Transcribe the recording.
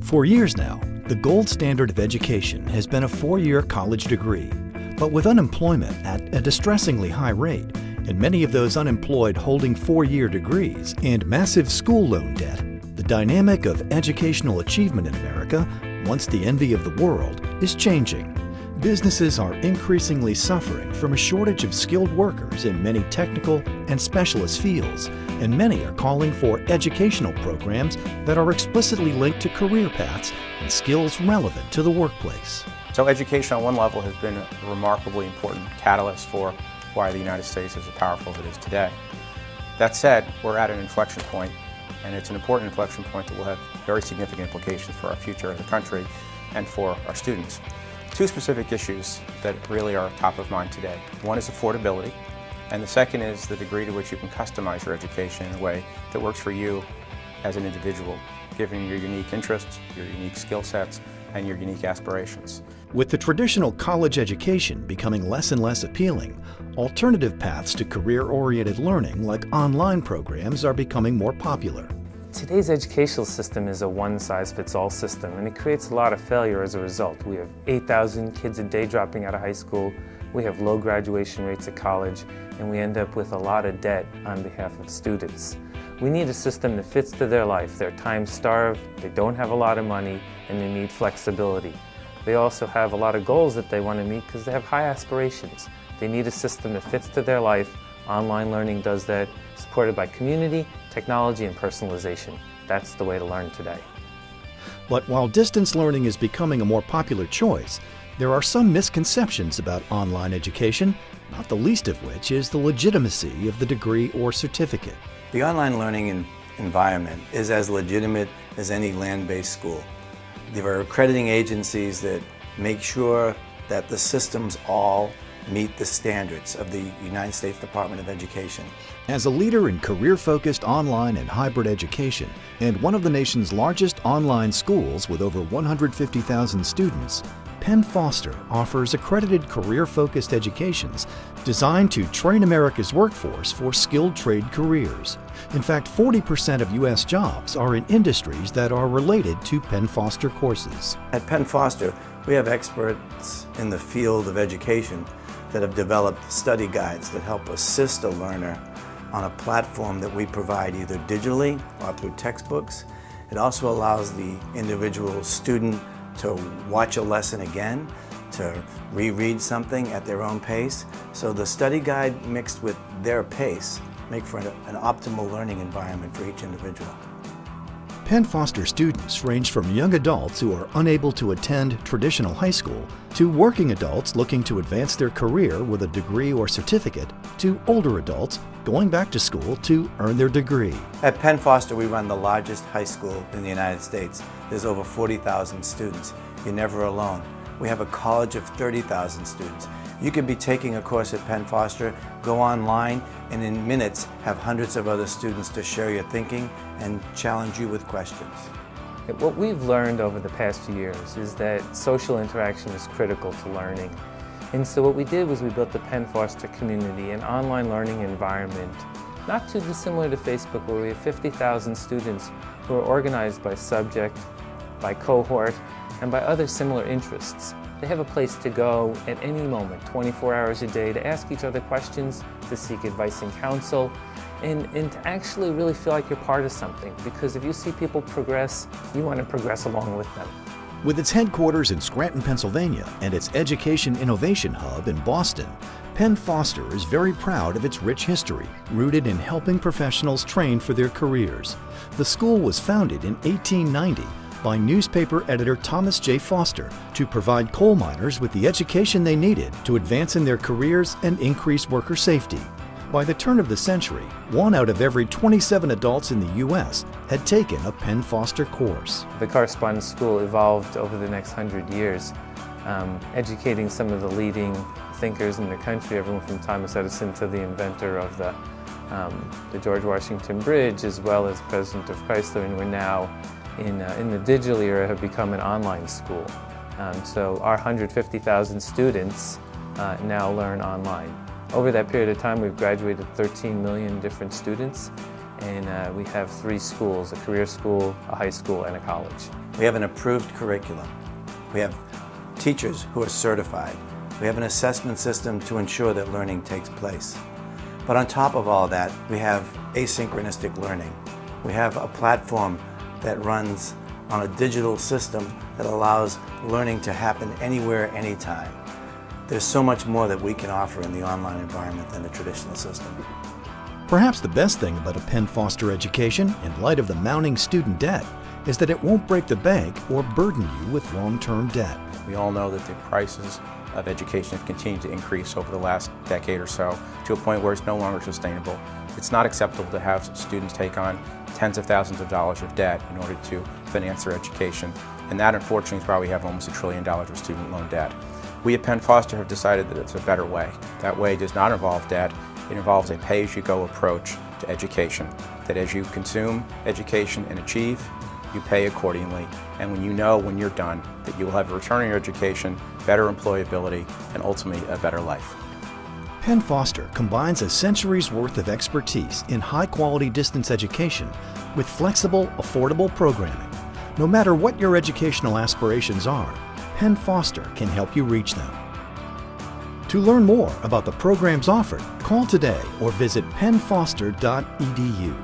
For years now, the gold standard of education has been a four-year college degree. But with unemployment at a distressingly high rate, and many of those unemployed holding four-year degrees and massive school loan debt, the dynamic of educational achievement in America, once the envy of the world, is changing. Businesses are increasingly suffering from a shortage of skilled workers in many technical and specialist fields, and many are calling for educational programs that are explicitly linked to career paths and skills relevant to the workplace. So education on one level has been a remarkably important catalyst for why the United States is as powerful as it is today. That said, we're at an inflection point, and it's an important inflection point that will have very significant implications for our future as a country and for our students. Two specific issues that really are top of mind today. One is affordability, and the second is the degree to which you can customize your education in a way that works for you as an individual, given your unique interests, your unique skill sets, and your unique aspirations. With the traditional college education becoming less and less appealing, alternative paths to career-oriented learning like online programs are becoming more popular. Today's educational system is a one-size-fits-all system, and it creates a lot of failure as a result. We have 8,000 kids a day dropping out of high school, we have low graduation rates at college, and we end up with a lot of debt on behalf of students. We need a system that fits to their life. They're time-starved, they don't have a lot of money, and they need flexibility. They also have a lot of goals that they want to meet because they have high aspirations. They need a system that fits to their life. Online learning does that, supported by community, technology, and personalization. That's the way to learn today. But while distance learning is becoming a more popular choice, there are some misconceptions about online education, not the least of which is the legitimacy of the degree or certificate. The online learning environment is as legitimate as any land-based school. There are accrediting agencies that make sure that the systems all meet the standards of the United States Department of Education. As a leader in career-focused online and hybrid education, and one of the nation's largest online schools with over 150,000 students, Penn Foster offers accredited career-focused educations designed to train America's workforce for skilled trade careers. In fact, 40% of U.S. jobs are in industries that are related to Penn Foster courses. At Penn Foster, we have experts in the field of education that have developed study guides that help assist a learner on a platform that we provide either digitally or through textbooks. It also allows the individual student to watch a lesson again, to reread something at their own pace. So the study guide mixed with their pace make for an optimal learning environment for each individual. Penn Foster students range from young adults who are unable to attend traditional high school to working adults looking to advance their career with a degree or certificate to older adults going back to school to earn their degree. At Penn Foster, we run the largest high school in the United States. There's over 40,000 students. You're never alone. We have a college of 30,000 students. You could be taking a course at Penn Foster, go online, and in minutes have hundreds of other students to share your thinking and challenge you with questions. What we've learned over the past few years is that social interaction is critical to learning. And so what we did was we built the Penn Foster community, an online learning environment, not too dissimilar to Facebook, where we have 50,000 students who are organized by subject, by cohort, and by other similar interests. They have a place to go at any moment, 24 hours a day, to ask each other questions, to seek advice and counsel, and to actually really feel like you're part of something. Because if you see people progress, you want to progress along with them. With its headquarters in Scranton, Pennsylvania, and its Education Innovation Hub in Boston, Penn Foster is very proud of its rich history, rooted in helping professionals train for their careers. The school was founded in 1890 by newspaper editor Thomas J. Foster to provide coal miners with the education they needed to advance in their careers and increase worker safety. By the turn of the century, 1 out of every 27 adults in the U.S. had taken a Penn Foster course. The correspondence school evolved over the next 100 years, educating some of the leading thinkers in the country, everyone from Thomas Edison to the inventor of the George Washington Bridge, as well as president of Chrysler, and we're now in the digital era have become an online school. So our 150,000 students now learn online. Over that period of time, we've graduated 13 million different students, And we have 3 schools, a career school, a high school, and a college. We have an approved curriculum. We have teachers who are certified. We have an assessment system to ensure that learning takes place. But on top of all that, we have asynchronistic learning. We have a platform that runs on a digital system that allows learning to happen anywhere, anytime. There's so much more that we can offer in the online environment than the traditional system. Perhaps the best thing about a Penn Foster education, in light of the mounting student debt, is that it won't break the bank or burden you with long-term debt. We all know that the prices of education have continued to increase over the last decade or so to a point where it's no longer sustainable. It's not acceptable to have students take on tens of thousands of dollars of debt in order to finance their education, and that unfortunately is why we have almost $1 trillion of student loan debt. We at Penn Foster have decided that it's a better way. That way does not involve debt. It involves a pay-as-you-go approach to education, that as you consume education and achieve, you pay accordingly, and when you know when you're done that you will have a return on your education, better employability, and ultimately a better life. Penn Foster combines a century's worth of expertise in high-quality distance education with flexible, affordable programming. No matter what your educational aspirations are, Penn Foster can help you reach them. To learn more about the programs offered, call today or visit pennfoster.edu.